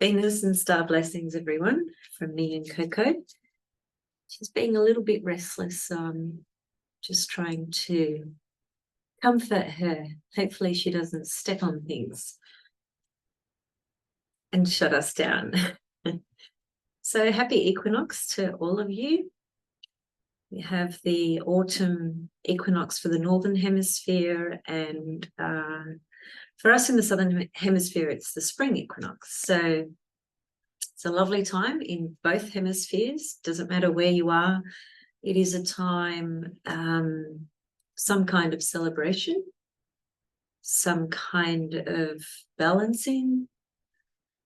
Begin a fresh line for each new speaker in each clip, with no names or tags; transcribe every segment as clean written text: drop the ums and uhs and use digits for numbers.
Venus and star blessings, everyone, from me and Coco. She's being a little bit restless, just trying to comfort her. Hopefully she doesn't step on things and shut us down. So happy equinox to all of you. We have the autumn equinox for the Northern Hemisphere, and for us in the Southern Hemisphere, it's the spring equinox. So it's a lovely time in both hemispheres. Doesn't matter where you are. It is a time, some kind of celebration, some kind of balancing.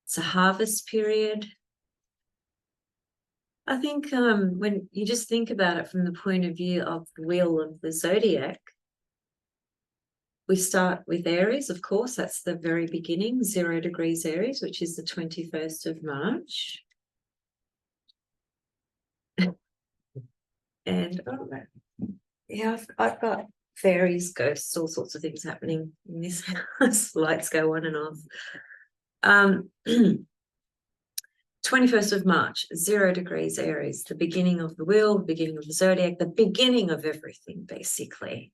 It's a harvest period. I think when you just think about it from the point of view of the wheel of the zodiac, we start with Aries, of course. That's the very beginning, 0 degrees Aries, which is the 21st of March. And yeah, I've got fairies, ghosts, all sorts of things happening in this house. Lights go on and off. 21st of March, 0 degrees Aries, the beginning of the wheel, the beginning of the zodiac, the beginning of everything, basically.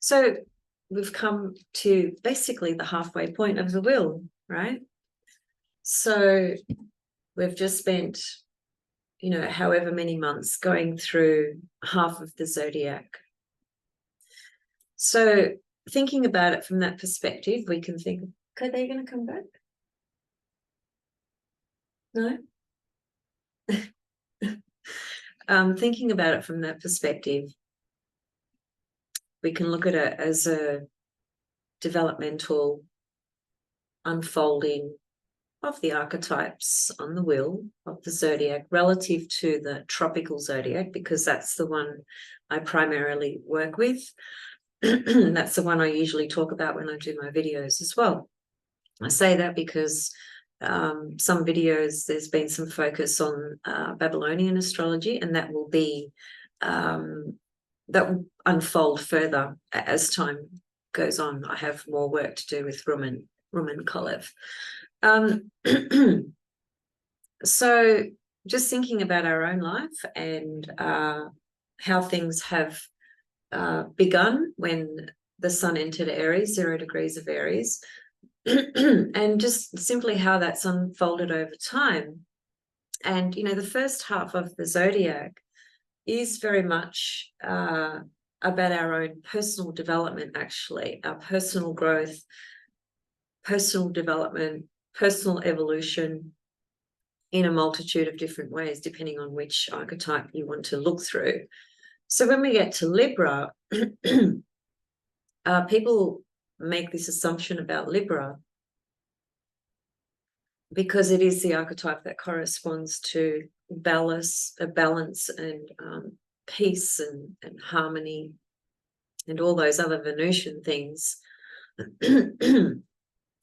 So we've come to basically the halfway point of the wheel, right? So we've just spent, you know, however many months going through half of the zodiac. So thinking about it from that perspective, we can think, okay, they're going to come back? No? Thinking about it from that perspective, we can look at it as a developmental unfolding of the archetypes on the wheel of the zodiac relative to the tropical zodiac, because that's the one I primarily work with. That's the one I usually talk about when I do my videos as well. I say that because some videos there's been some focus on Babylonian astrology, and that will be that will unfold further as time goes on. I have more work to do with Roman Kolev. So just thinking about our own life and how things have begun when the sun entered Aries, 0 degrees of Aries, and just simply how that's unfolded over time. And, you know, the first half of the zodiac is very much about our own personal development, actually, our personal growth, personal development, personal evolution in a multitude of different ways, depending on which archetype you want to look through. So when we get to Libra, people make this assumption about Libra because it is the archetype that corresponds to balance and peace and harmony and all those other Venusian things.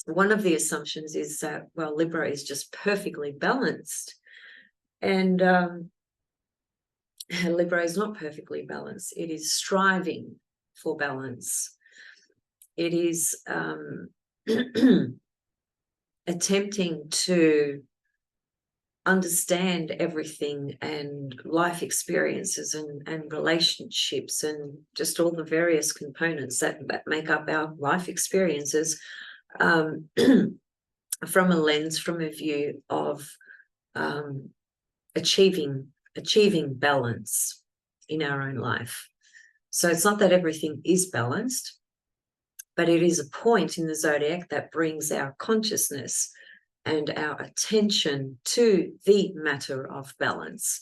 One of the assumptions is that, well, Libra is just perfectly balanced, and Libra is not perfectly balanced. It is striving for balance. It is attempting to understand everything and life experiences and relationships and just all the various components that make up our life experiences from a lens, from a view of achieving balance in our own life. So it's not that everything is balanced, but it is a point in the zodiac that brings our consciousness and our attention to the matter of balance,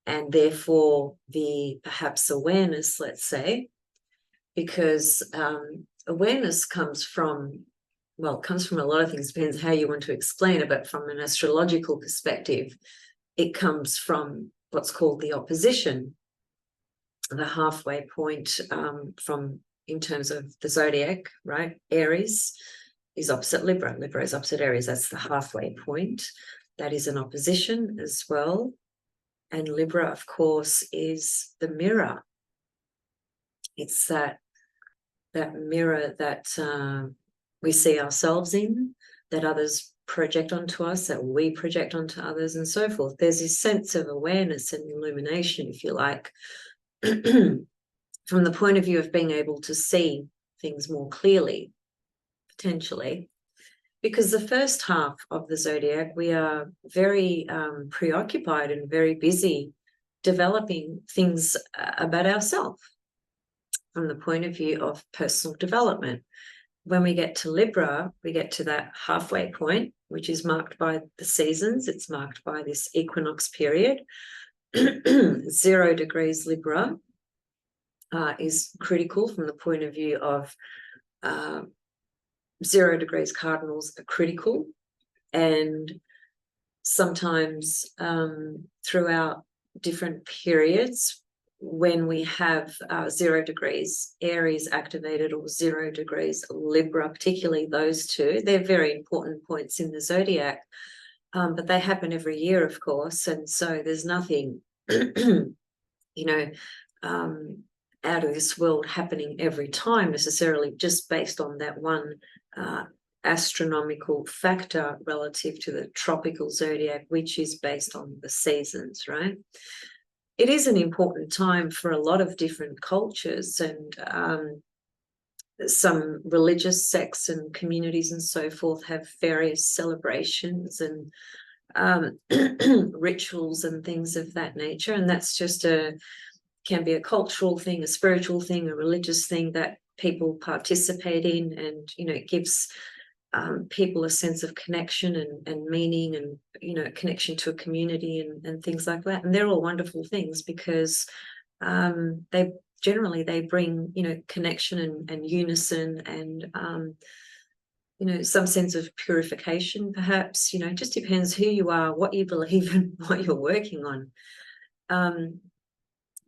and therefore the perhaps awareness, let's say, because awareness comes from a lot of things, depends how you want to explain it, but from an astrological perspective, it comes from what's called the opposition, the halfway point from in terms of the zodiac, right? Aries is opposite Libra. Libra is opposite Aries. That's the halfway point. That is an opposition as well. And Libra, of course, is the mirror. It's that mirror that we see ourselves in, that others project onto us, that we project onto others, and so forth. There's this sense of awareness and illumination, if you like, from the point of view of being able to see things more clearly, potentially. Because the first half of the zodiac, we are very preoccupied and very busy developing things about ourselves from the point of view of personal development. When we get to Libra, we get to that halfway point, which is marked by the seasons. It's marked by this equinox period. 0 degrees Libra is critical from the point of view of 0 degrees cardinals are critical. And sometimes throughout different periods, when we have 0 degrees Aries activated or 0 degrees Libra, particularly those two, they're very important points in the zodiac, but they happen every year, of course. And so there's nothing, out of this world happening every time necessarily, just based on that one astronomical factor relative to the tropical zodiac, which is based on the seasons, right? It is an important time for a lot of different cultures, and some religious sects and communities and so forth have various celebrations and rituals and things of that nature. And that's just can be a cultural thing, a spiritual thing, a religious thing that people participate in, and it gives people a sense of connection and meaning, and connection to a community and things like that. And they're all wonderful things because they bring connection and unison and some sense of purification, perhaps. It just depends who you are, what you believe, and what you're working on.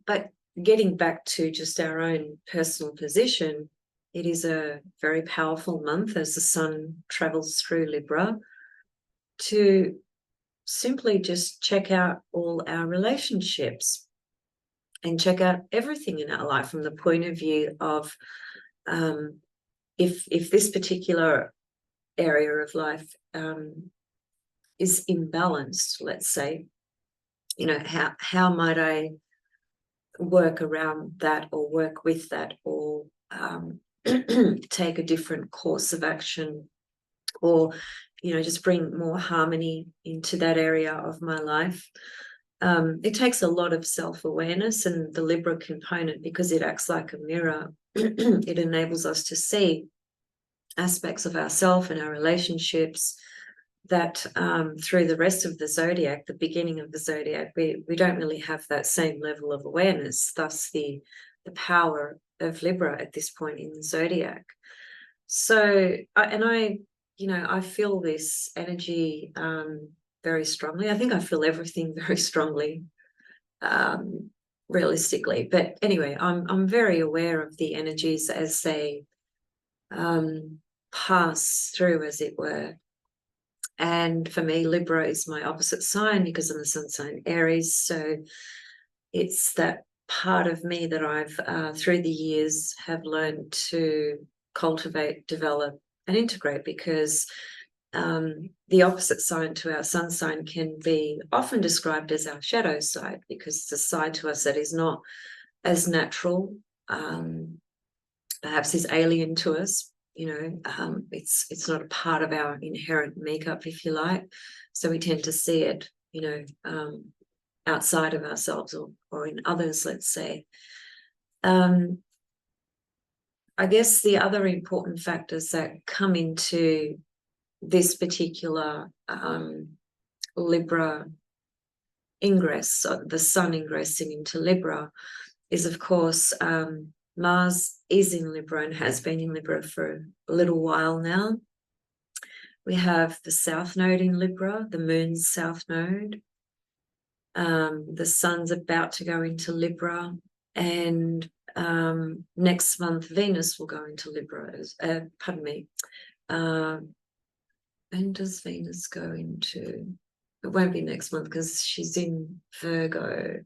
But getting back to just our own personal position, it is a very powerful month as the sun travels through Libra to simply just check out all our relationships and check out everything in our life from the point of view of if this particular area of life is imbalanced, let's say, how might I work around that or work with that, or take a different course of action, or just bring more harmony into that area of my life. It takes a lot of self-awareness, and the Libra component, because it acts like a mirror, it enables us to see aspects of ourselves and our relationships that through the rest of the zodiac, the beginning of the zodiac, we don't really have that same level of awareness, thus the power of Libra at this point in the zodiac. So, I feel this energy very strongly. I think I feel everything very strongly, realistically. But anyway, I'm very aware of the energies as they pass through, as it were. And for me, Libra is my opposite sign because I'm the sun sign Aries. So it's that part of me that I've, through the years, have learned to cultivate, develop, and integrate, because the opposite sign to our sun sign can be often described as our shadow side, because it's a side to us that is not as natural, perhaps is alien to us. It's not a part of our inherent makeup, if you like. So we tend to see it, outside of ourselves or in others, let's say. I guess the other important factors that come into this particular Libra ingress, the sun ingressing into Libra, is, of course, Mars is in Libra and has been in Libra for a little while now. We have the South Node in Libra, the Moon's South Node. The Sun's about to go into Libra, and next month Venus will go into Libra. Pardon me. When does Venus go into? It won't be next month because she's in Virgo.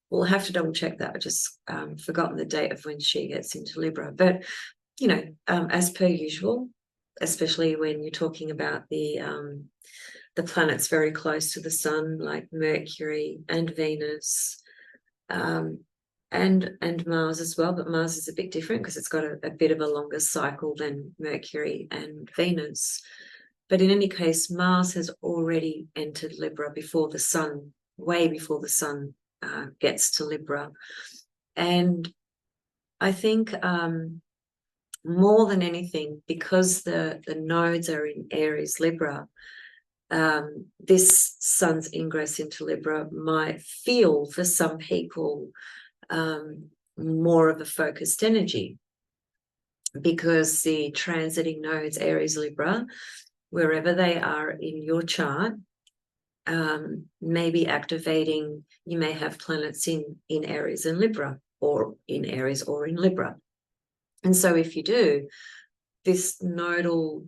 We'll have to double check that. I just forgotten the date of when she gets into Libra. But, as per usual, especially when you're talking about the planets very close to the sun, like Mercury and Venus, and Mars as well. But Mars is a bit different because it's got a bit of a longer cycle than Mercury and Venus. But in any case, Mars has already entered Libra before the sun, way before the sun gets to Libra. And I think more than anything, because the nodes are in Aries Libra, this sun's ingress into Libra might feel for some people more of a focused energy, because the transiting nodes, Aries Libra, wherever they are in your chart, may be activating. You may have planets in Aries and Libra, or in Aries or in Libra. And so if you do, this nodal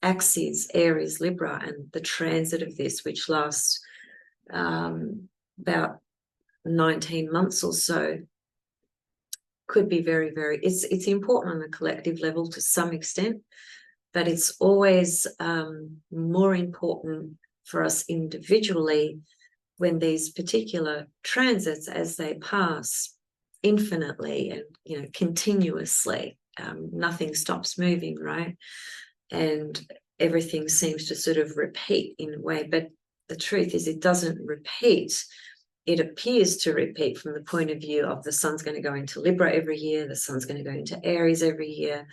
axis, Aries Libra, and the transit of this, which lasts about 19 months or so, could be very, very, it's important on a collective level to some extent, but it's always more important for us individually when these particular transits, as they pass infinitely and, you know, continuously, nothing stops moving, right? And everything seems to sort of repeat in a way, but the truth is it doesn't repeat. It appears to repeat from the point of view of the sun's going to go into Libra every year, the sun's going to go into Aries every year,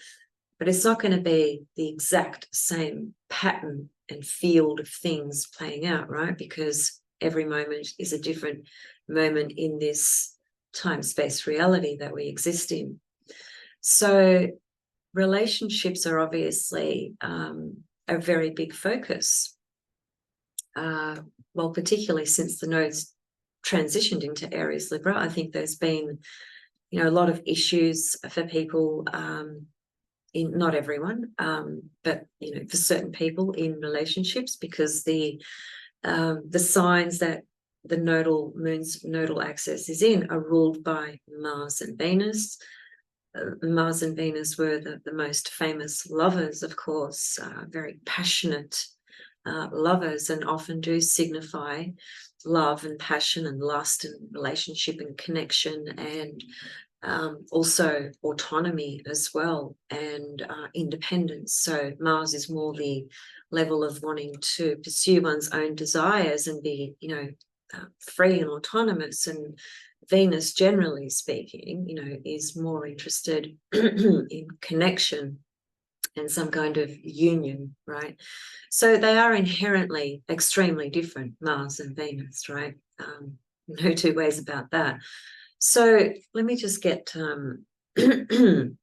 but it's not going to be the exact same pattern and field of things playing out, right? Because every moment is a different moment in this time-space reality that we exist in. So relationships are obviously a very big focus. Well, particularly since the nodes transitioned into Aries Libra, I think there's been, you know, a lot of issues for people, in not everyone, but, you know, for certain people in relationships, because the signs that the moon's nodal axis is in are ruled by Mars and Venus. Mars and Venus were the most famous lovers, of course, very passionate lovers, and often do signify love and passion and lust and relationship and connection, and also autonomy as well, and independence. So Mars is more the level of wanting to pursue one's own desires and be, you know, free and autonomous. And Venus, generally speaking, you know, is more interested in connection and some kind of union, right? So they are inherently extremely different, Mars and Venus, right? No two ways about that. So let me just get the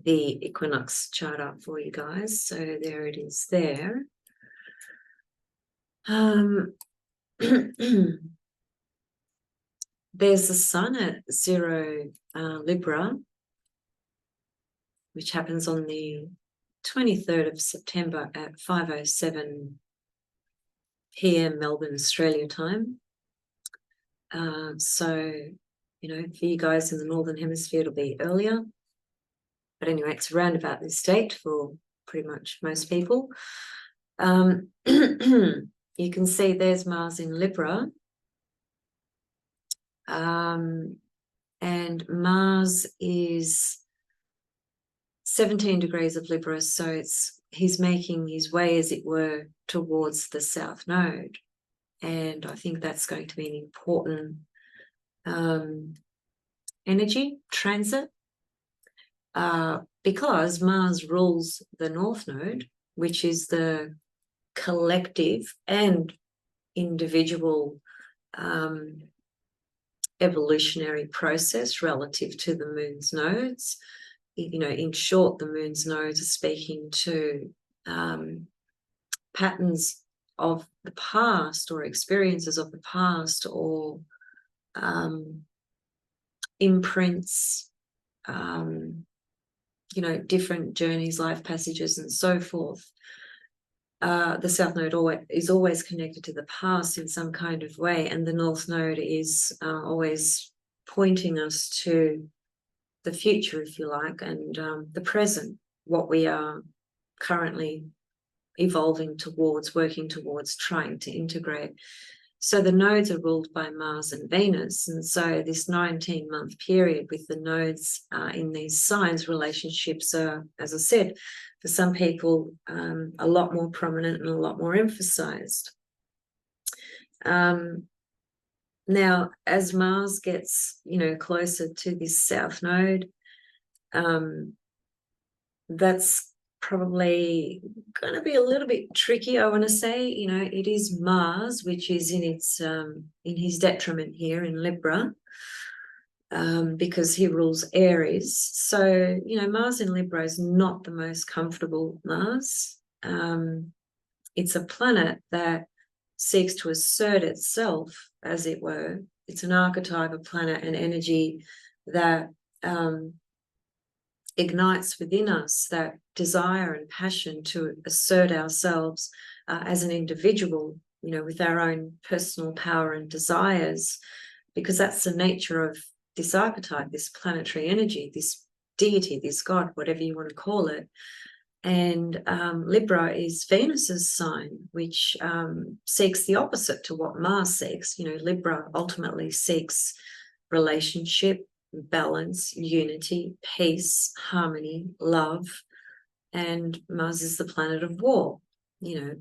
equinox chart up for you guys. So there it is there. There's the sun at 0 Libra, which happens on the 23rd of September at 5:07 p.m. Melbourne, Australia time. So, you know, for you guys in the Northern Hemisphere, it'll be earlier. But anyway, it's around about this date for pretty much most people. You can see there's Mars in Libra. And Mars is 17 degrees of Libra, so he's making his way, as it were, towards the south node. And I think that's going to be an important energy transit, because Mars rules the north node, which is the collective and individual evolutionary process relative to the moon's nodes. You know, in short, the moon's nodes are speaking to patterns of the past, or experiences of the past, or imprints, you know, different journeys, life passages, and so forth. The south node is always connected to the past in some kind of way, and the north node is always pointing us to the future, if you like, and the present. what we are currently evolving towards, working towards, trying to integrate. So the nodes are ruled by Mars and Venus. And so this 19-month period with the nodes in these signs, relationships are, as I said, for some people, a lot more prominent and a lot more emphasized. Now, as Mars gets, closer to this south node, that's probably going to be a little bit tricky. I want to say, it is Mars, which is in his detriment here in Libra, because he rules Aries. So, Mars in Libra is not the most comfortable Mars. It's a planet that seeks to assert itself, as it were. It's an archetype, a planet, an energy that ignites within us that desire and passion to assert ourselves as an individual, with our own personal power and desires, because that's the nature of this archetype, this planetary energy, this deity, this God, whatever you want to call it. And Libra is Venus's sign, which seeks the opposite to what Mars seeks. Libra ultimately seeks relationship, balance, unity, peace, harmony, love. And Mars is the planet of war,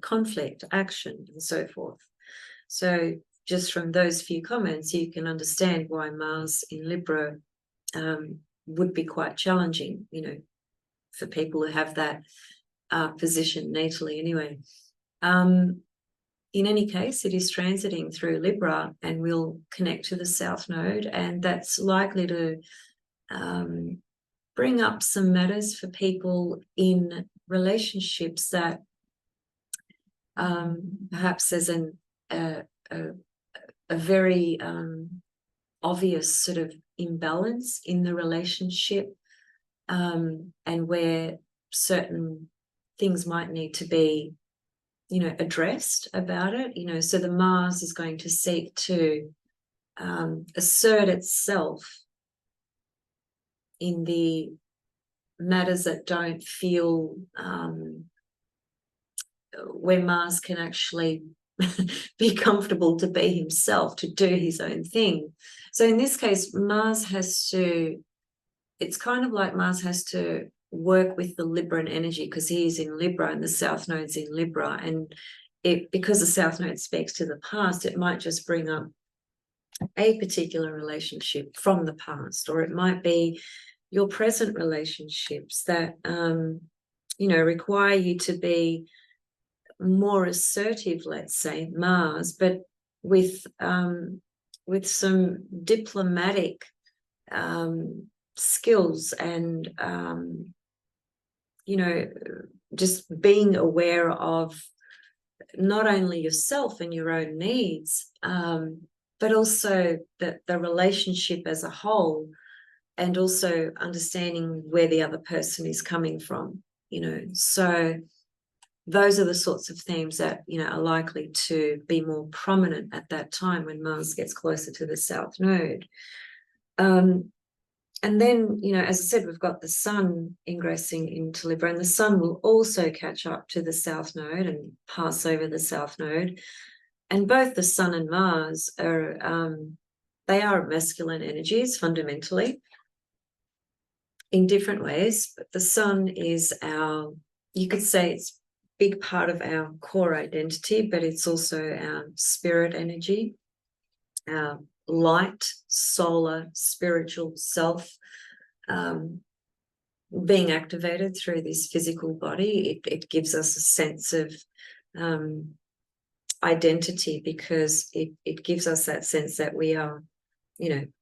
conflict, action, and so forth. So just from those few comments, you can understand why Mars in Libra would be quite challenging, for people who have that position natally anyway. In any case, it is transiting through Libra and will connect to the South Node, and that's likely to bring up some matters for people in relationships that perhaps there's a very obvious sort of imbalance in the relationship, and where certain things might need to be addressed about it. So the Mars is going to seek to assert itself in the matters that don't feel where Mars can actually be comfortable to be himself, to do his own thing. So in this case, it's kind of like Mars has to work with the Libran energy, because he is in Libra and the South Node's in Libra. And because the South Node speaks to the past, it might just bring up a particular relationship from the past, or it might be your present relationships that, require you to be more assertive, let's say, Mars, but with some diplomatic skills and just being aware of not only yourself and your own needs, but also the relationship as a whole, and also understanding where the other person is coming from. So those are the sorts of themes that are likely to be more prominent at that time when Mars gets closer to the South Node. And then, as I said, we've got the Sun ingressing into Libra, and the Sun will also catch up to the South Node and pass over the South Node. And both the Sun and Mars they are masculine energies fundamentally in different ways. But the Sun is you could say it's a big part of our core identity, but it's also our spirit energy, our light, solar, spiritual self being activated through this physical body. It gives us a sense of identity, because it gives us that sense that we are,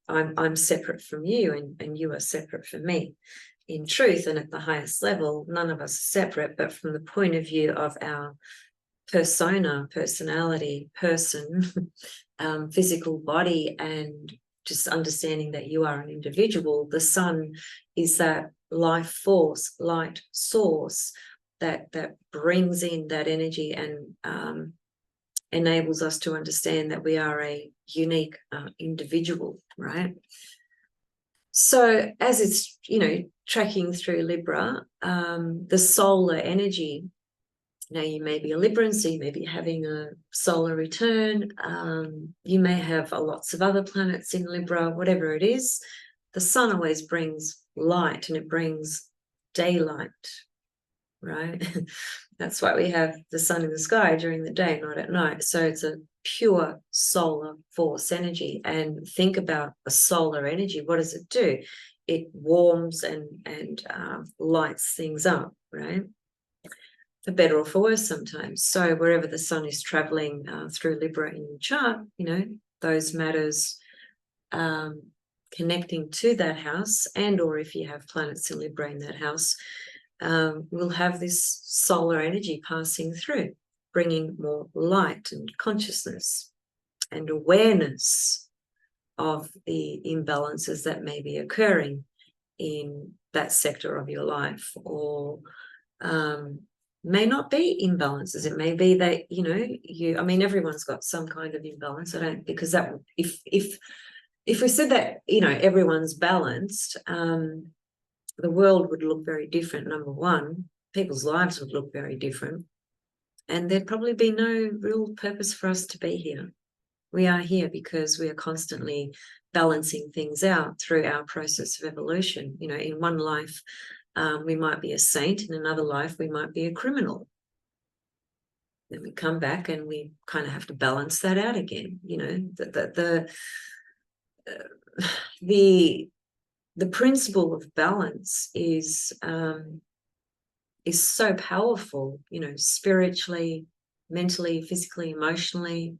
I'm separate from you, and you are separate from me. In truth, and at the highest level, none of us are separate, but from the point of view of our persona, personality, person, physical body, and just understanding that you are an individual, the Sun is that life force, light source that brings in that energy and enables us to understand that we are a unique individual, right? So as it's, tracking through Libra, the solar energy, now you may be a Libran, so you may be having a solar return. You may have lots of other planets in Libra, whatever it is. The sun always brings light, and it brings daylight, right? That's why we have the sun in the sky during the day, not at night. So it's a pure solar force energy. And think about a solar energy. What does it do? It warms and lights things up, right? For better or for worse sometimes. So wherever the sun is traveling through Libra in your chart, those matters connecting to that house, and or if you have planets in Libra in that house, will have this solar energy passing through, bringing more light and consciousness and awareness of the imbalances that may be occurring in that sector of your life, or may not be imbalances. It may be that, everyone's got some kind of imbalance. Because that, if we said that, everyone's balanced, the world would look very different. Number one, people's lives would look very different, and there'd probably be no real purpose for us to be here. We are here because we are constantly balancing things out through our process of evolution. In one life, we might be a saint. In another life, we might be a criminal. Then we come back and we kind of have to balance that out again. The principle of balance is so powerful, spiritually, mentally, physically, emotionally,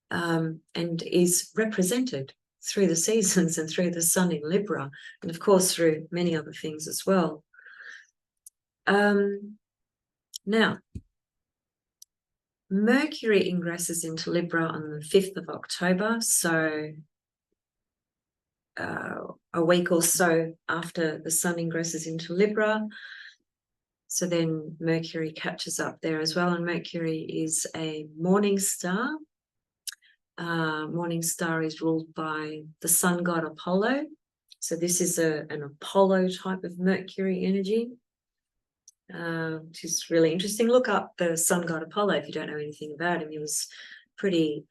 and is represented through the seasons and through the sun in Libra, and of course through many other things as well. Now, Mercury ingresses into Libra on the 5th of October, so a week or so after the sun ingresses into Libra. So then Mercury catches up there as well, and Mercury is a morning star. Morning star is ruled by the sun god Apollo. So this is an Apollo type of Mercury energy, which is really interesting. Look up the sun god Apollo if you don't know anything about him. He was pretty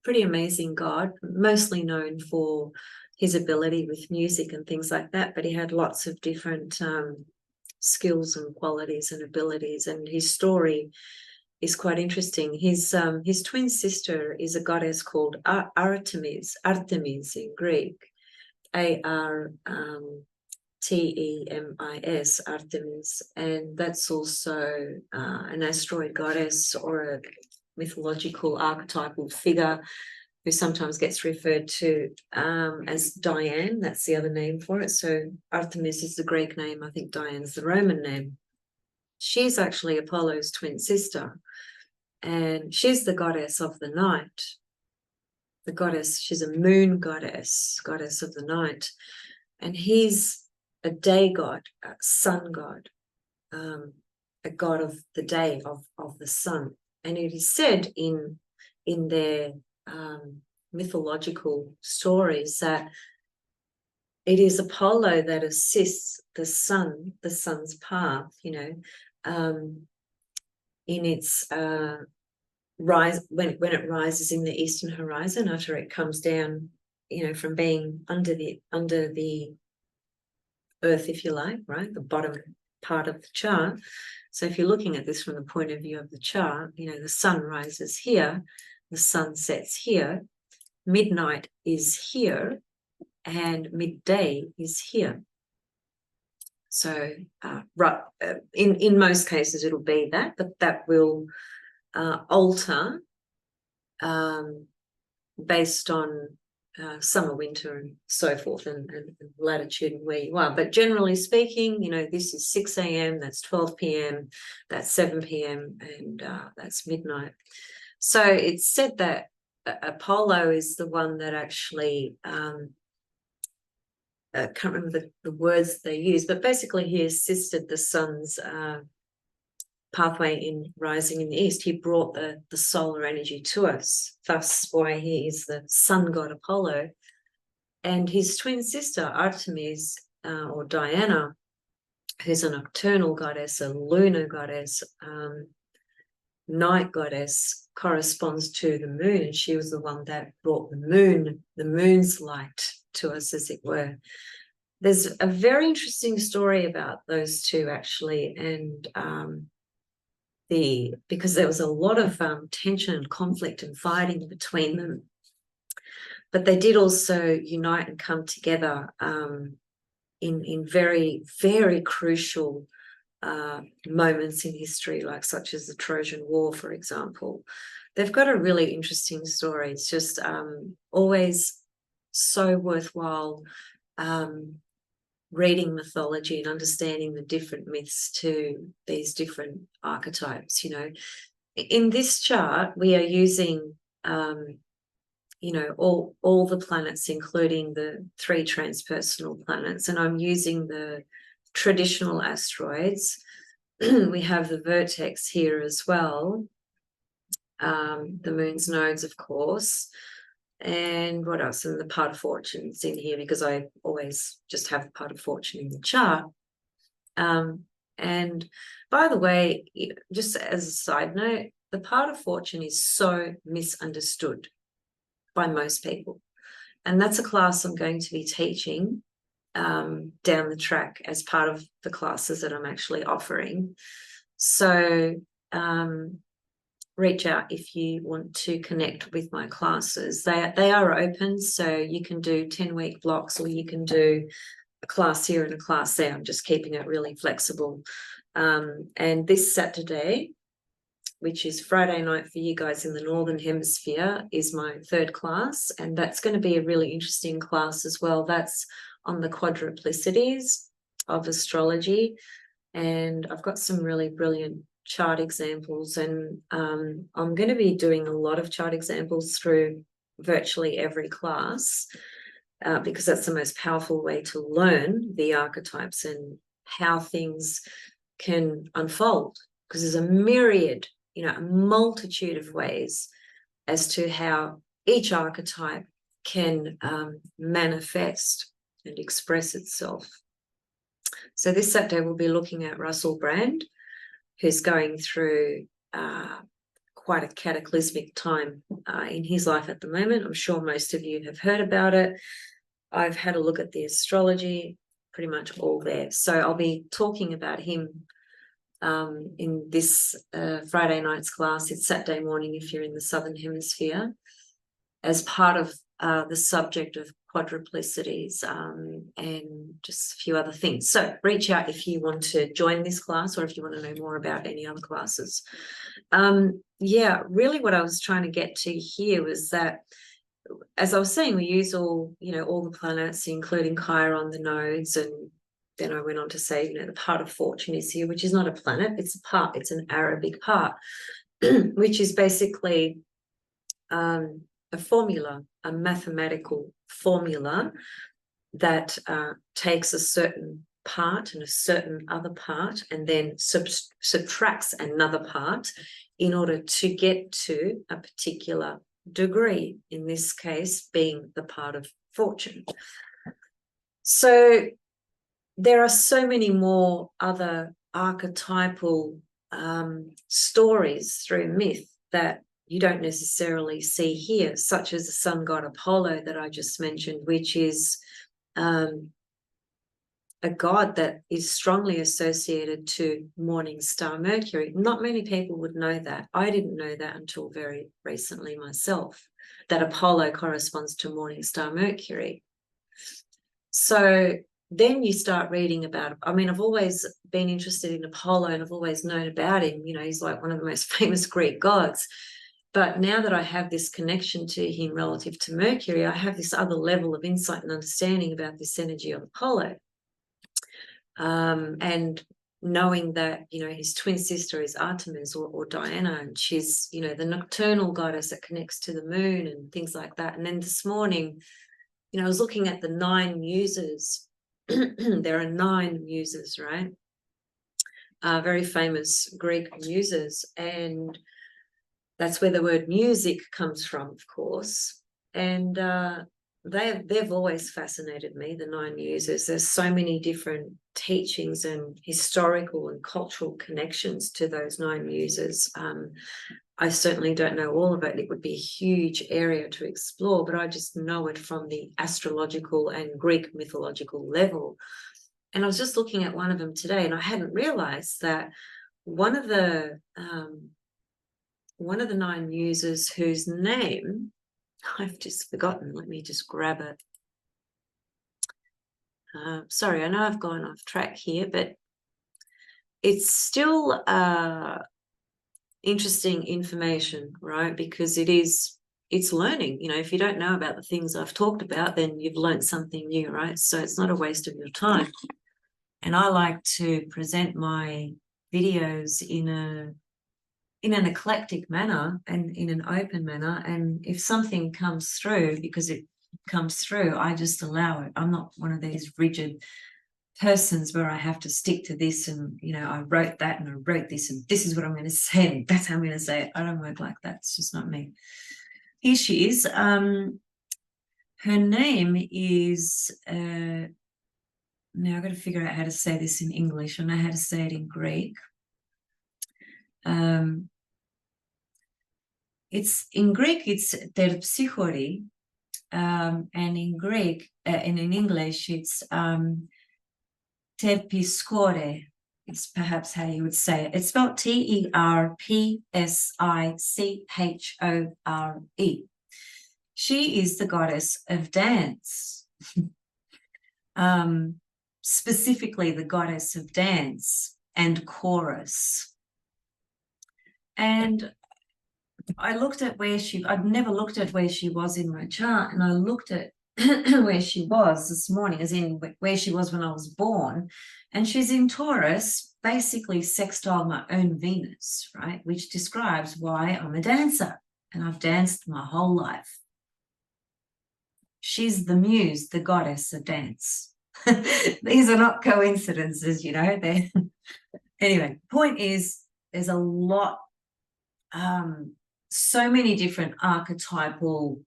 amazing god, mostly known for his ability with music and things like that, but he had lots of different skills and qualities and abilities, and his story is quite interesting. His twin sister is a goddess called Artemis in Greek, Artemis, Artemis, and that's also an asteroid goddess or a mythological archetypal figure who sometimes gets referred to as Diane. That's the other name for it. So Artemis is the Greek name. I think Diane's the Roman name. She's actually Apollo's twin sister, and she's the goddess of the night. She's a moon goddess of the night, and he's a day god, a sun god, a god of the day, of the sun. And it is said in their mythological stories that it is Apollo that assists the sun's path, in its rise, when it rises in the eastern horizon after it comes down, from being under the earth, if you like, right, the bottom part of the chart. So if you're looking at this from the point of view of the chart, the sun rises here, the sun sets here, midnight is here, and midday is here. So in most cases it'll be that, but that will alter based on summer, winter, and so forth, and latitude and where you are. But generally speaking, this is 6 a.m., that's 12 p.m., that's 7 p.m., and that's midnight. So it's said that Apollo is the one that actually, I can't remember the words they use, but basically he assisted the sun's pathway in rising in the east. He brought the solar energy to us, thus why he is the sun god Apollo. And his twin sister, Artemis, or Diana, who's a nocturnal goddess, a lunar goddess, night goddess, corresponds to the moon. And she was the one that brought the moon's light to us, as it were. There's a very interesting story about those two, actually, and because there was a lot of tension and conflict and fighting between them. But they did also unite and come together in very, very crucial moments in history, like such as the Trojan War, for example. They've got a really interesting story. It's just always so worthwhile reading mythology and understanding the different myths to these different archetypes. In this chart, we are using all the planets, including the 3 transpersonal planets, and I'm using the traditional asteroids. We have the vertex here as well, the moon's nodes, of course, and what else? And the part of fortune's in here, because I always just have the part of fortune in the chart. And by the way, just as a side note, the part of fortune is so misunderstood by most people. And that's a class I'm going to be teaching down the track as part of the classes that I'm actually offering. So reach out if you want to connect with my classes. They are open, so you can do 10-week blocks, or you can do a class here and a class there. I'm just keeping it really flexible. And this Saturday, which is Friday night for you guys in the Northern Hemisphere, is my 3rd class. And that's going to be a really interesting class as well. That's on the quadruplicities of astrology. And I've got some really brilliant chart examples. And I'm going to be doing a lot of chart examples through virtually every class, because that's the most powerful way to learn the archetypes and how things can unfold. Because there's a myriad, a multitude of ways as to how each archetype can manifest and express itself. So this Saturday we'll be looking at Russell Brand, who's going through quite a cataclysmic time in his life at the moment. I'm sure most of you have heard about it. I've had a look at the astrology, pretty much all there. So I'll be talking about him in this Friday night's class. It's Saturday morning if you're in the Southern Hemisphere, as part of the subject of quadruplicities and just a few other things. So reach out if you want to join this class, or if you want to know more about any other classes. Really what I was trying to get to here was that, as I was saying, we use all the planets, including Chiron, the nodes, and then I went on to say, the part of fortune is here, which is not a planet, it's a part, it's an Arabic part, which is basically a formula, a mathematical formula that takes a certain part and a certain other part, and then subtracts another part in order to get to a particular degree, in this case being the part of fortune. So there are so many more other archetypal stories through myth that you don't necessarily see here, such as the sun god Apollo that I just mentioned, which is a god that is strongly associated to morning star Mercury. Not many people would know that. I didn't know that until very recently myself, that Apollo corresponds to morning star Mercury. So then you start reading about, I've always been interested in Apollo, and I've always known about him. He's like one of the most famous Greek gods. But now that I have this connection to him relative to Mercury, I have this other level of insight and understanding about this energy of Apollo. And knowing that, his twin sister is Artemis or Diana, and she's, the nocturnal goddess that connects to the moon and things like that. And then this morning, I was looking at the 9 muses. There are 9 muses, right? Very famous Greek muses, and that's where the word music comes from, of course. And they've always fascinated me, the 9 Muses. There's so many different teachings and historical and cultural connections to those 9 Muses. I certainly don't know all of it. It would be a huge area to explore, but I just know it from the astrological and Greek mythological level. And I was just looking at one of them today, and I hadn't realized that one of the 9 Muses, whose name I've just forgotten. Let me just grab it. Sorry, I know I've gone off track here, but it's still interesting information, right? Because it's learning. You know, if you don't know about the things I've talked about, then you've learned something new, right? So it's not a waste of your time. And I like to present my videos in an eclectic manner and in an open manner. And if something comes through, because it comes through, I just allow it. I'm not one of these rigid persons where I have to stick to this and, you know, I wrote that and I wrote this and this is what I'm going to say and that's how I'm going to say it. I don't work like that. It's just not me. Here she is. Her name is, now I've got to figure out how to say this in English. I know how to say it in Greek. It's in Greek, it's terpsichori, and in Greek, and in English, it's terpsichore. It's perhaps how you would say it. It's spelled Terpsichore. She is the goddess of dance, specifically the goddess of dance and chorus. And I looked at I'd never looked at where she was in my chart, and I looked at where she was this morning, as in where she was when I was born. And she's in Taurus, basically sextile my own Venus, right? Which describes why I'm a dancer, and I've danced my whole life. She's the muse, the goddess of dance. These are not coincidences, you know. Anyway, point is, there's a lot, so many different archetypal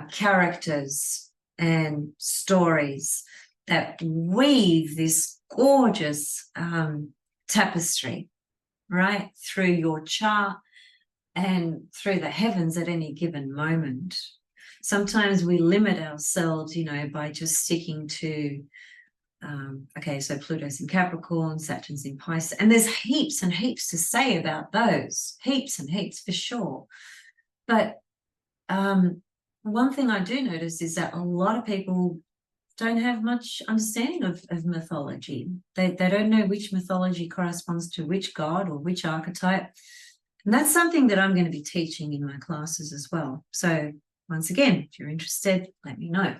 characters and stories that weave this gorgeous tapestry, right, through your chart and through the heavens at any given moment. Sometimes we limit ourselves, you know, by just sticking to, okay, so Pluto's in Capricorn, Saturn's in Pisces, and there's heaps and heaps to say about those, heaps and heaps for sure. But one thing I do notice is that a lot of people don't have much understanding of mythology. They don't know which mythology corresponds to which god or which archetype. And that's something that I'm going to be teaching in my classes as well. So once again, if you're interested, let me know.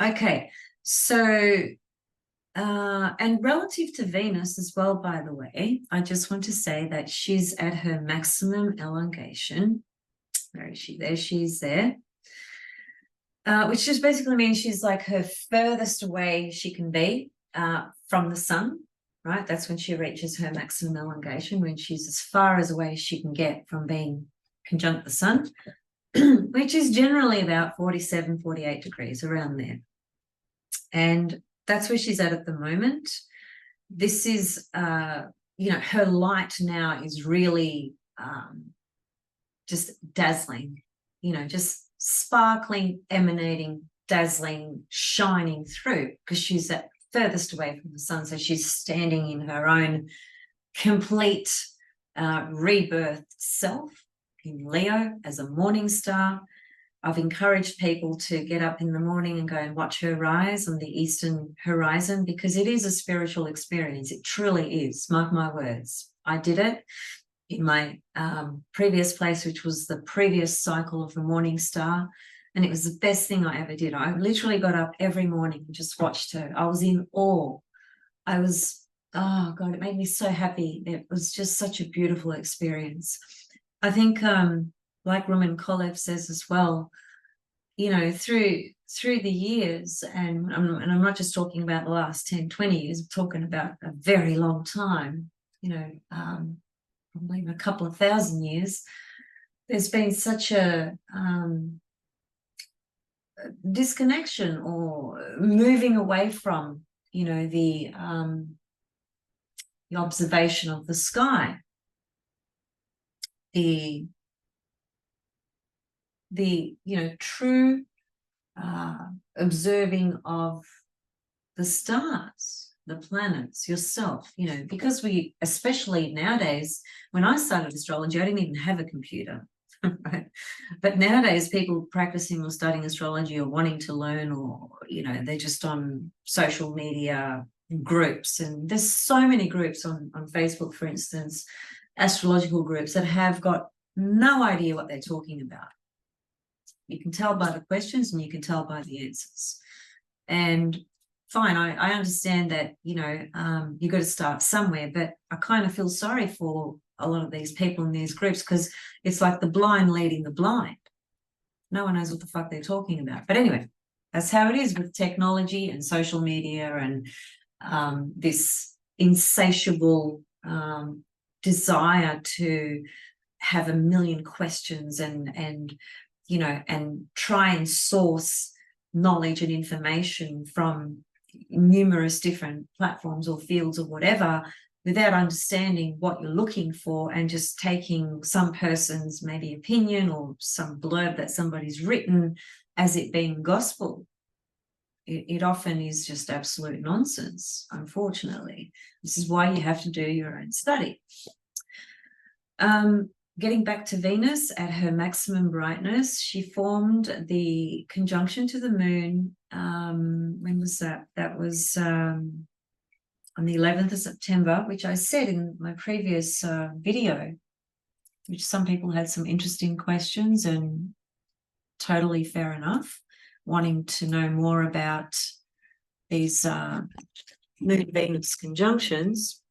Okay, so, and relative to Venus as well, by the way, I just want to say that she's at her maximum elongation. Where is she? There she is there. Which just basically means she's like her furthest away she can be from the sun, right? That's when she reaches her maximum elongation, when she's as far as away as she can get from being conjunct the sun, which is generally about 47, 48 degrees, around there. And that's where she's at the moment. This is, you know, her light now is really just dazzling, you know, just sparkling, emanating, dazzling, shining through, because she's at furthest away from the sun. So she's standing in her own complete rebirth self in Leo as a morning star. I've encouraged people to get up in the morning and go and watch her rise on the eastern horizon, because it is a spiritual experience. It truly is. Mark my words. I did it in my previous place, which was the previous cycle of the morning star, and it was the best thing I ever did. I literally got up every morning and just watched her. I was in awe. I was, oh God, it made me so happy. It was just such a beautiful experience. I think, like Roman Kolev says as well, you know, through the years, and I'm not just talking about the last 10, 20 years, I'm talking about a very long time, you know, probably a couple of thousand years, there's been such a disconnection or moving away from, the observation of the sky, the true observing of the stars, the planets, yourself, because we, especially nowadays, when I started astrology, I didn't even have a computer. Right? But nowadays, people practicing or studying astrology or wanting to learn, or they're just on social media groups, and there's so many groups on Facebook, for instance, astrological groups that have got no idea what they're talking about. You can tell by the questions and you can tell by the answers. And fine, I understand that, you've got to start somewhere, but I kind of feel sorry for a lot of these people in these groups, because it's like the blind leading the blind. No one knows what the fuck they're talking about. But anyway, that's how it is with technology and social media and this insatiable desire to have a million questions and try and source knowledge and information from numerous different platforms or fields or whatever, without understanding what you're looking for, and just taking some person's maybe opinion or some blurb that somebody's written as it being gospel. It often is just absolute nonsense, unfortunately. This is why you have to do your own study. Getting back to Venus at her maximum brightness, she formed the conjunction to the moon. When was that? That was on the 11th of September, which I said in my previous video, which some people had some interesting questions, and totally fair enough, wanting to know more about these moon-Venus conjunctions.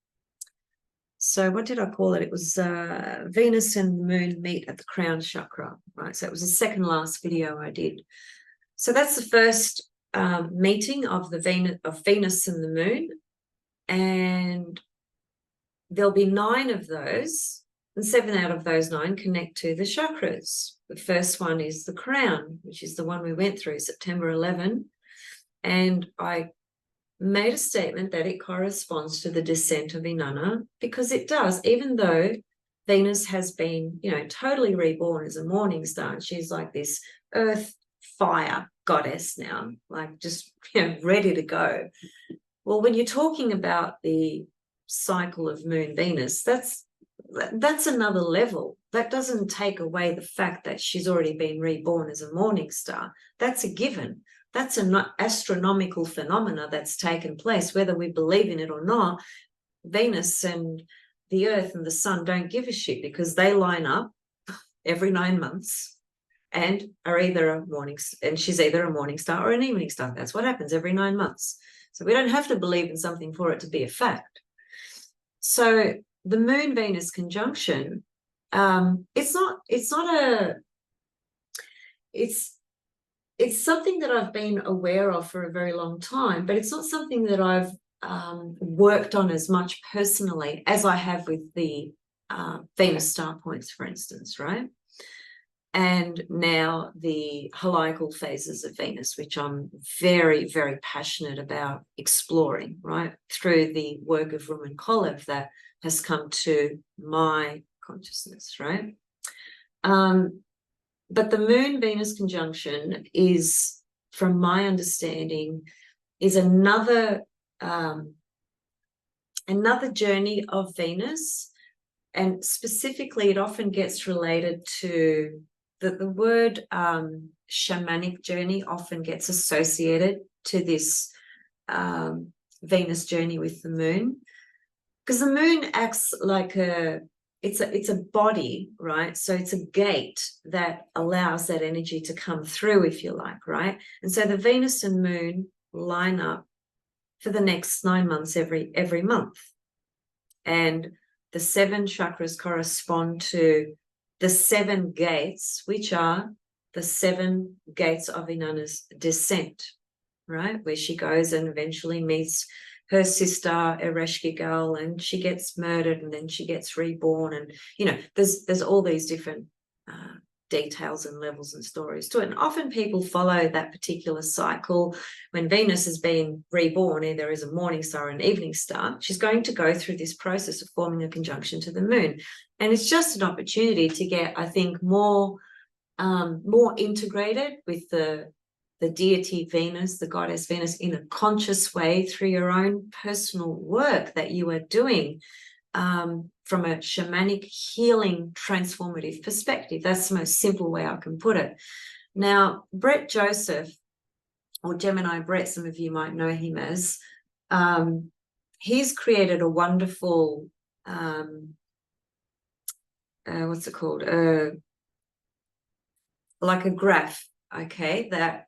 So what did I call it? It was Venus and the moon meet at the crown chakra, right? So it was the second last video I did. So that's the first meeting of Venus and the moon, and there'll be 9 of those, and 7 out of those 9 connect to the chakras. The first one is the crown, which is the one we went through, September 11, and I made a statement that it corresponds to the descent of Inanna, because it does, even though Venus has been, totally reborn as a morning star, and she's like this earth fire goddess now, like just, ready to go. Well, when you're talking about the cycle of moon Venus, that's another level. That doesn't take away the fact that she's already been reborn as a morning star. That's a given. That's an astronomical phenomena that's taken place, whether we believe in it or not. Venus and the Earth and the Sun don't give a shit, because they line up every 9 months and are either a morning, and she's either a morning star or an evening star. That's what happens every 9 months. So we don't have to believe in something for it to be a fact. So the moon-Venus conjunction, it's something that I've been aware of for a very long time, but it's not something that I've worked on as much personally as I have with the Venus star points, for instance, right? And now the heliacal phases of Venus, which I'm very, very passionate about exploring, right, through the work of Rumen Kolev that has come to my consciousness, right? But the moon-Venus conjunction is, from my understanding, is another journey of Venus, and specifically it often gets related to the word shamanic journey often gets associated to this Venus journey with the moon, because the moon acts like it's a body, right? So it's a gate that allows that energy to come through, if you like, right? And so the Venus and moon line up for the next 9 months every month, and the 7 chakras correspond to the 7 gates, which are the 7 gates of Inanna's descent, right? Where she goes and eventually meets her sister Ereshkigal, and she gets murdered, and then she gets reborn, and there's all these different details and levels and stories to it. And often people follow that particular cycle. When Venus has been reborn, either as a morning star or an evening star, she's going to go through this process of forming a conjunction to the moon. And it's just an opportunity to get, I think, more integrated with the deity Venus, the goddess Venus, in a conscious way through your own personal work that you are doing. From a shamanic healing transformative perspective. That's the most simple way I can put it. Now, Brett Joseph, or Gemini Brett, some of you might know him as, he's created a wonderful, what's it called? Like a graph, okay, that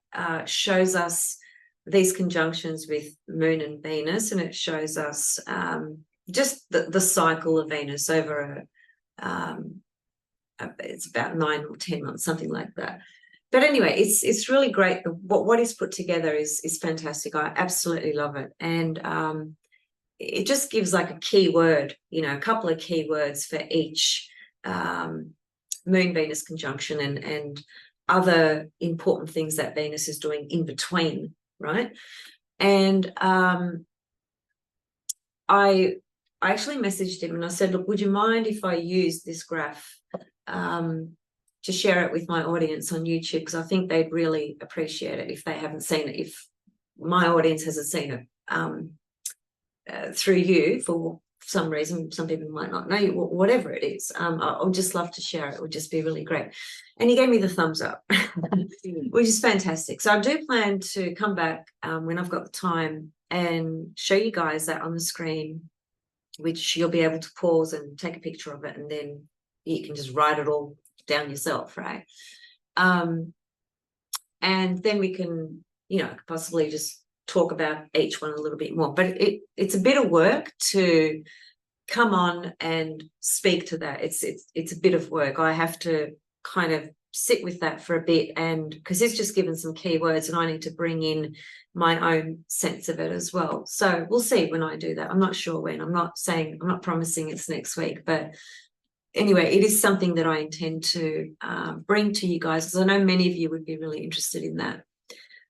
shows us these conjunctions with Moon and Venus, and it shows us just the cycle of Venus over it's about 9 or 10 months, something like that. But anyway, it's really great. What is put together is fantastic. I absolutely love it. And it just gives like a key word, you know, a couple of key words for each Moon-Venus conjunction and other important things that Venus is doing in between, right? And I actually messaged him and I said, look, would you mind if I use this graph to share it with my audience on YouTube? Because I think they'd really appreciate it if they haven't seen it, if my audience hasn't seen it through you for some reason. Some people might not know you, whatever it is. I would just love to share it. It would just be really great. And he gave me the thumbs up, which is fantastic. So I do plan to come back when I've got the time and show you guys that on the screen, which you'll be able to pause and take a picture of it, and then you can just write it all down yourself, right? And then we can, you know, possibly just talk about each one a little bit more. But it's a bit of work to come on and speak to that. It's a bit of work. I have to kind of sit with that for a bit, and because it's just given some keywords and I need to bring in my own sense of it as well. So we'll see when I do that. I'm not sure when. I'm not promising it's next week, but anyway, it is something that I intend to bring to you guys, because I know many of you would be really interested in that.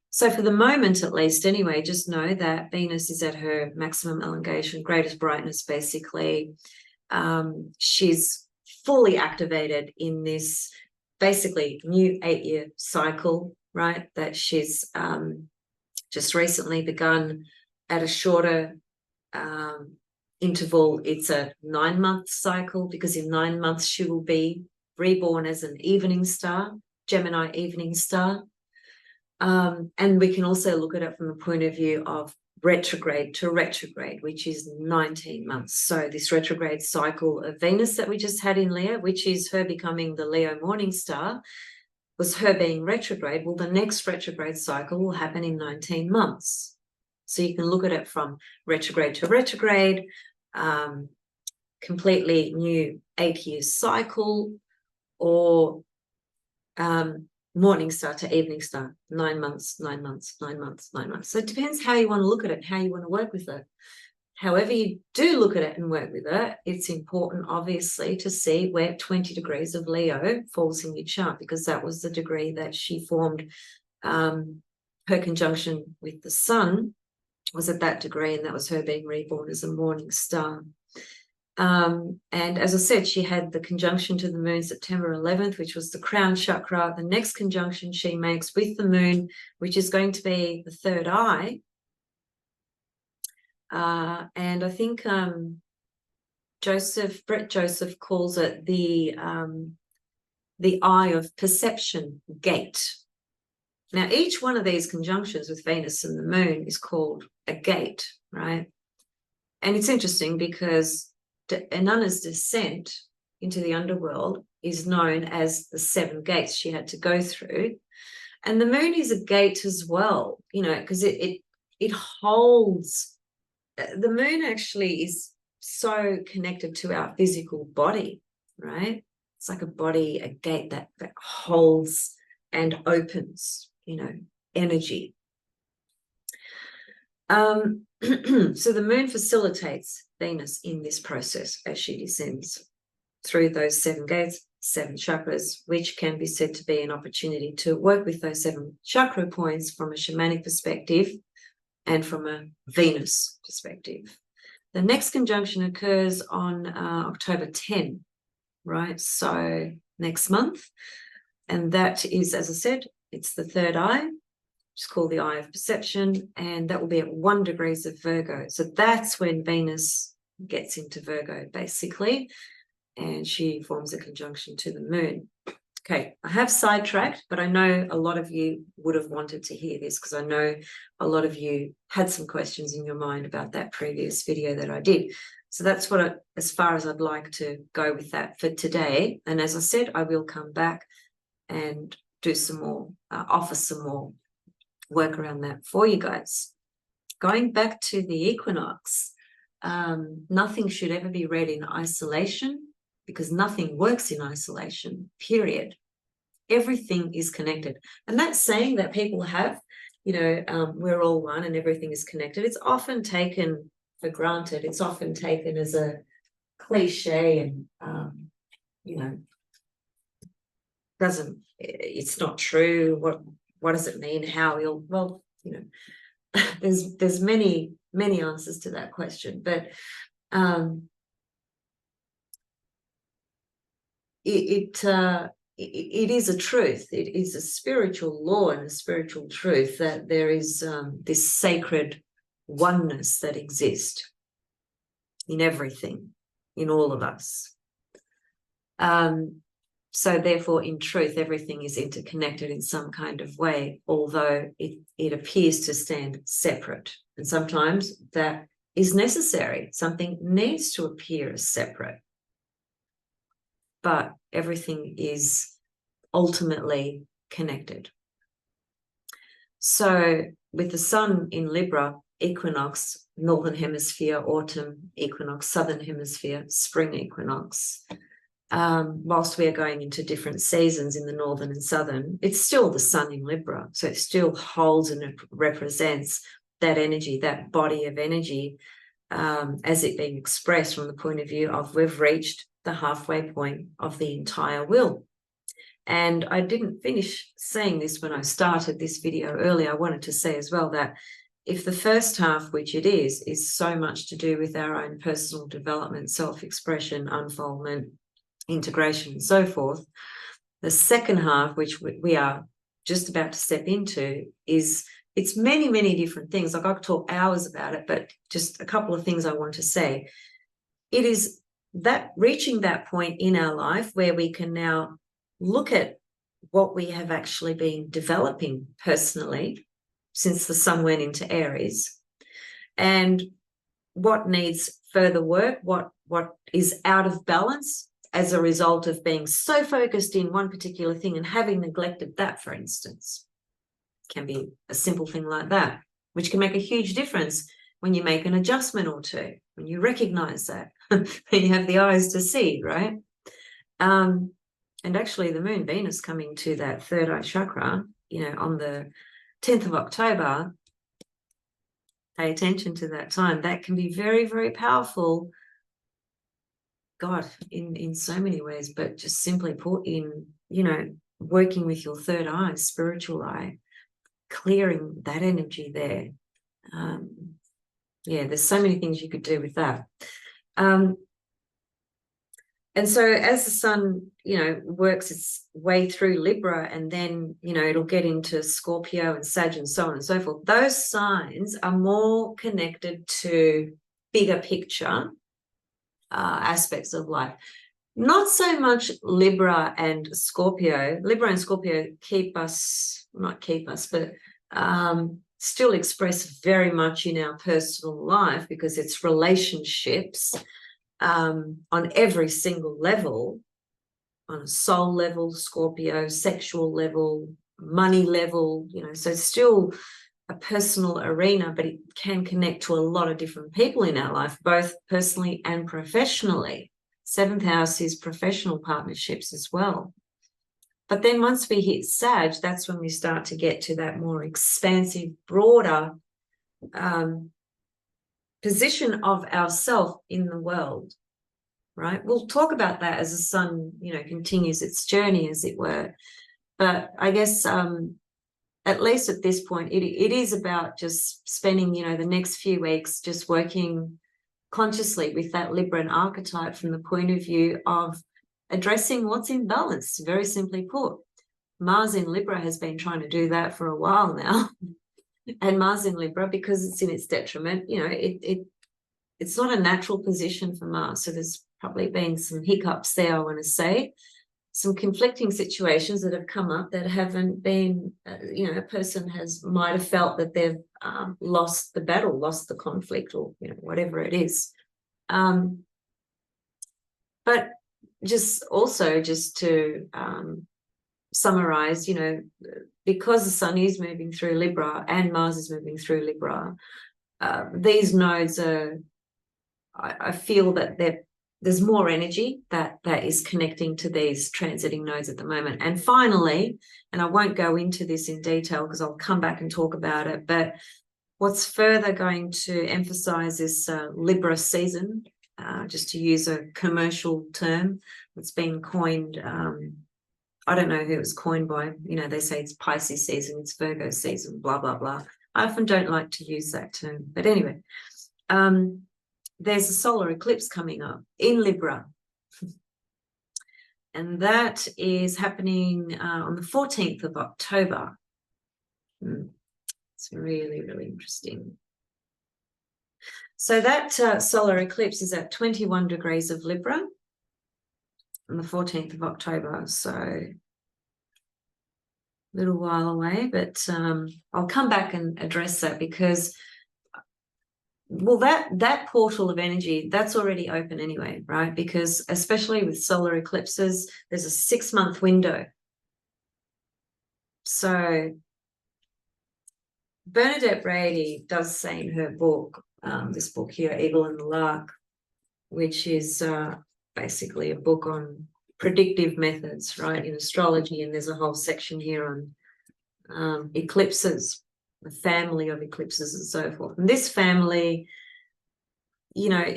So for the moment, at least, anyway, just know that Venus is at her maximum elongation, greatest brightness, basically. She's fully activated in this basically new 8-year cycle, right, that she's just recently begun at a shorter interval. It's a 9-month cycle, because in 9 months she will be reborn as an evening star, Gemini evening star. And we can also look at it from the point of view of retrograde to retrograde, which is 19 months. So this retrograde cycle of Venus that we just had in Leo, which is her becoming the Leo morning star, was her being retrograde. Well, the next retrograde cycle will happen in 19 months. So you can look at it from retrograde to retrograde, completely new 8-year cycle, or morning star to evening star, 9 months, 9 months, 9 months, 9 months. So it depends how you want to look at it, how you want to work with it. However you do look at it and work with it, it's important, obviously, to see where 20 degrees of Leo falls in your chart, because that was the degree that she formed her conjunction with the sun, was at that degree, and that was her being reborn as a morning star. And as I said, she had the conjunction to the moon September 11th, which was the crown chakra. The next conjunction she makes with the moon, which is going to be the third eye. And I think Brett Joseph calls it the eye of perception gate. Now, each one of these conjunctions with Venus and the moon is called a gate, right? And it's interesting because Inanna's descent into the underworld is known as the 7 gates she had to go through. And the moon is a gate as well, you know, because it holds, the moon actually is so connected to our physical body, right? It's like a body, a gate that holds and opens, you know, energy. So the moon facilitates Venus in this process as she descends through those 7 gates. 7 chakras, which can be said to be an opportunity to work with those 7 chakra points from a shamanic perspective and from a Venus perspective. The next conjunction occurs on October 10, right? So next month. And that is, as I said, it's the third eye, which is called the eye of perception, and that will be at 1 degrees of Virgo. So that's when Venus gets into Virgo, basically, and she forms a conjunction to the moon. Okay, I have sidetracked, but I know a lot of you would have wanted to hear this because I know a lot of you had some questions in your mind about that previous video that I did. So that's what as far as I'd like to go with that for today. And as I said, I will come back and do some more, offer some more work around that for you guys. Going back to the equinox, nothing should ever be read in isolation because nothing works in isolation, period. Everything is connected. And that saying that people have, we're all one and everything is connected, it's often taken for granted. It's often taken as a cliche and, it's not true. What does it mean? How there's many answers to that question, but it is a truth. It is a spiritual law and a spiritual truth that there is this sacred oneness that exists in everything, in all of us. So therefore, in truth, everything is interconnected in some kind of way, although it appears to stand separate. And sometimes that is necessary. Something needs to appear as separate. But everything is ultimately connected. So with the sun in Libra, equinox, northern hemisphere, autumn equinox, southern hemisphere, spring equinox, whilst we are going into different seasons in the northern and southern, it's still the sun in Libra. So it still holds and it represents that energy, that body of energy, as it being expressed from the point of view of we've reached the halfway point of the entire wheel. And I didn't finish saying this when I started this video earlier. I wanted to say as well that if the first half, which it is so much to do with our own personal development, self-expression, unfoldment, integration, and so forth, the second half, which we are just about to step into, it's many different things. Like I could talk hours about it, but just a couple of things I want to say. It is that reaching that point in our life where we can now look at what we have actually been developing personally since the sun went into Aries, and what needs further work, what is out of balance as a result of being so focused in one particular thing and having neglected that, for instance. It can be a simple thing like that, which can make a huge difference when you make an adjustment or two, when you recognize that, when you have the eyes to see, right? And actually the moon Venus coming to that third eye chakra, on the 10th of October, pay attention to that time. That can be very, very powerful, God, in so many ways, but just simply put in, working with your third eye, spiritual eye, clearing that energy there. There's so many things you could do with that. And so as the sun, works its way through Libra, and then, it'll get into Scorpio and Sag and so on and so forth, those signs are more connected to bigger picture aspects of life. Not so much Libra and Scorpio. Libra and Scorpio but still express very much in our personal life because it's relationships on every single level, on a soul level, Scorpio, sexual level, money level, so it's still a personal arena, but it can connect to a lot of different people in our life, both personally and professionally. 7th house is professional partnerships as well. But then once we hit Sag, that's when we start to get to that more expansive, broader position of ourself in the world, right? We'll talk about that as the sun, continues its journey, as it were. But I guess at least at this point, it is about just spending, the next few weeks just working consciously with that Libran archetype from the point of view of addressing what's imbalanced, very simply put. Mars in Libra has been trying to do that for a while now. And Mars in Libra, because it's in its detriment, it's not a natural position for Mars. So there's probably been some hiccups there, I want to say. Some conflicting situations that have come up that haven't been, a person might have felt that they've lost the battle, lost the conflict, or, whatever it is. But just to summarize, because the sun is moving through Libra and Mars is moving through Libra, these nodes are, I feel that there's more energy that is connecting to these transiting nodes at the moment. And finally, and I won't go into this in detail because I'll come back and talk about it, but what's further going to emphasize this Libra season, just to use a commercial term that's been coined. I don't know who it was coined by. They say it's Pisces season, it's Virgo season, blah, blah, blah. I often don't like to use that term. But anyway, there's a solar eclipse coming up in Libra. And that is happening on the 14th of October. It's really, really interesting. So that solar eclipse is at 21 degrees of Libra on the 14th of October. So a little while away, but I'll come back and address that because, well, that portal of energy, that's already open anyway, right? Because especially with solar eclipses, there's a 6-month window. So Bernadette Brady does say in her book, this book here, Eagle and the Lark, which is basically a book on predictive methods, right, in astrology, and there's a whole section here on eclipses, the family of eclipses and so forth. And this family, there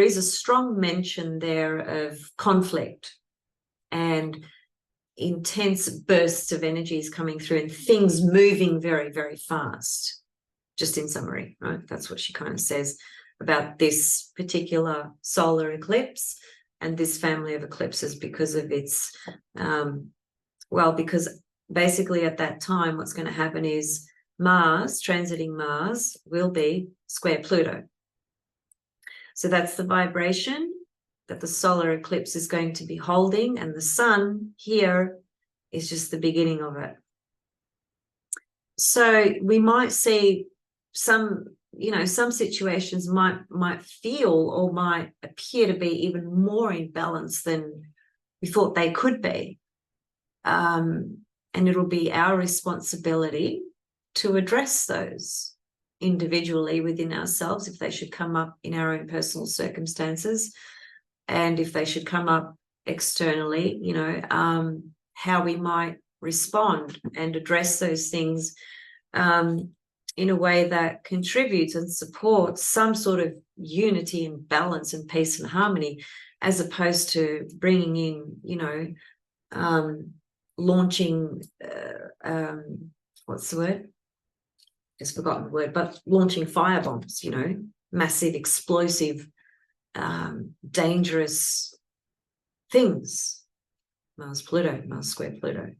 is a strong mention there of conflict and intense bursts of energies coming through and things moving very, very fast. Just in summary, right? That's what she kind of says about this particular solar eclipse and this family of eclipses because of its, because basically at that time what's going to happen is Mars, transiting Mars, will be square Pluto. So that's the vibration that the solar eclipse is going to be holding, and the sun here is just the beginning of it. So we might see some situations might feel or might appear to be even more in balance than we thought they could be. And it'll be our responsibility to address those individually within ourselves if they should come up in our own personal circumstances, and if they should come up externally, how we might respond and address those things in a way that contributes and supports some sort of unity and balance and peace and harmony, as opposed to bringing in, launching, what's the word? Just forgotten the word, but launching fire bombs, massive, explosive, dangerous things. Mars square Pluto.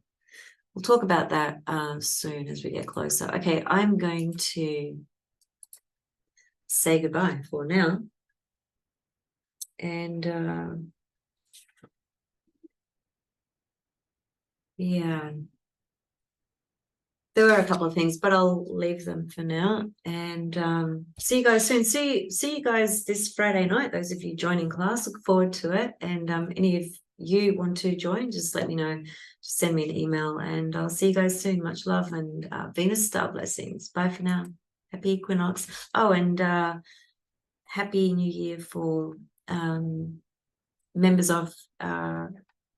We'll talk about that soon as we get closer. Okay, I'm going to say goodbye for now. And yeah, there were a couple of things, but I'll leave them for now. And see you guys soon. See you guys this Friday night. Those of you joining class, look forward to it. And any of you want to join, just let me know. Just send me an email, and I'll see you guys soon. Much love and Venus star blessings. Bye for now. Happy equinox. Oh, and happy New Year for members of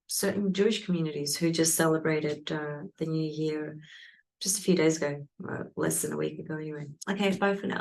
certain Jewish communities who just celebrated the New Year just a few days ago, less than a week ago anyway. Okay, bye for now.